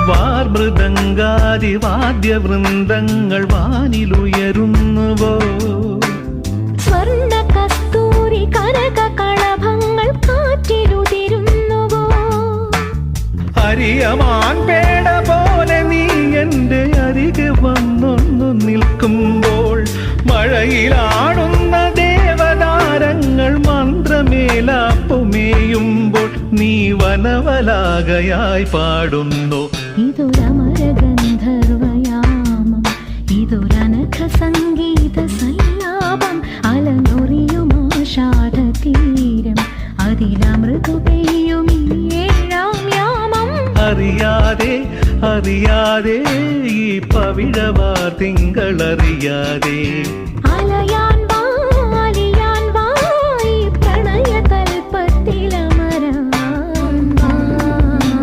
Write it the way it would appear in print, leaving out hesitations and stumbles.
വാർമൃദംഗാദി വാദ്യവൃന്ദങ്ങൾ വാനിലുയരുന്നുവോ? സ്വർണ്ണ കസ്തൂരി കനക കളഭങ്ങൾ കാറ്റിലുതിരുന്നുവോ? ഹരിയമാൻ പേട പോലെ നീ എൻ്റെ അരികെ വന്നൊന്നു നിൽക്കുമ്പോൾ, മഴയിലാടുന്ന ദേവതാരങ്ങൾ മന്ത്രമേലാപ്പുമേയുമ്പോൾ നീ വനവലാകയായി പാടുന്നു. ഇതൊരമരഗന്ധർവയാമം, ഇതൊരനഘ സംഗീത സല്ലാപം, അലനൊറിയുമാഷാഢതീരം, അതിലമൃതു പെയ്യും ഈ ഏഴാം യാമം. അറിയാതെ അറിയാതെ ഈ പവിഴവാർ തിങ്കളറിയാതെ അലയാ